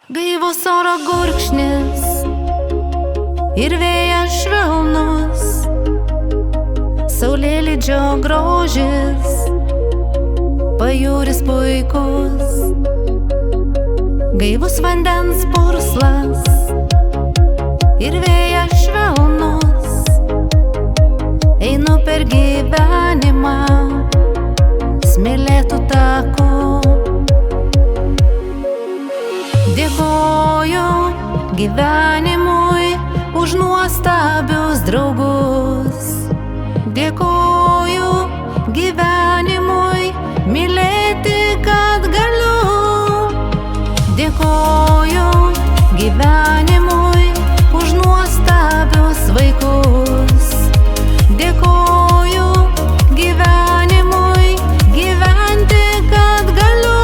Gaivus oro gurkšnis ir vėjas švelnus, saulėlydžio grožis, pajūris puikus. Gaivus vandens purslas ir vėjas švelnus, einu per gyvenimą smėlėtų takų. Dėkoju gyvenimui už nuostabius draugus. Dėkoju gyvenimui mylėti, kad galiu. Dėkoju gyvenimui už nuostabius vaikus. Dėkoju gyvenimui gyventi, kad galiu.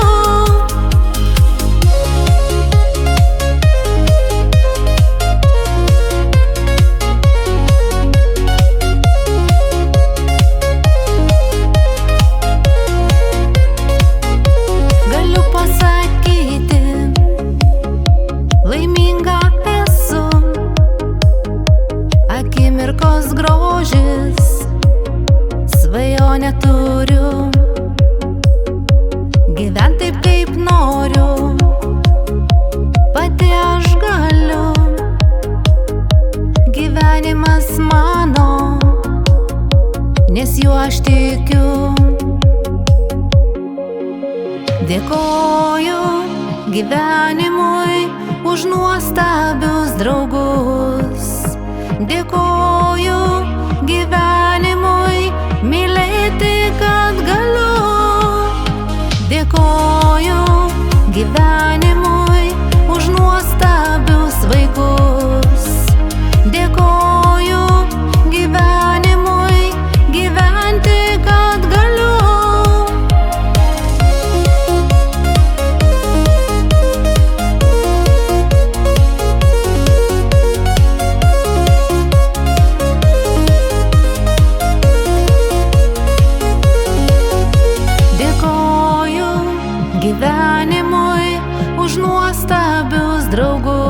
Akimirkos grožis, svajonę turiu, gyvent taip kaip noriu, pati aš galiu. Gyvenimas mano, nes juo aš tikiu. Dėkoju gyvenimui už nuostabius draugus. Dėkoju gyvenimui mylėti, kad galiu. Dėkoju gyvenimui už nuostabius vaikus. Dėkoju gyvenimui gyventi, kad galiu. Gyvenimui už nuostabius draugus.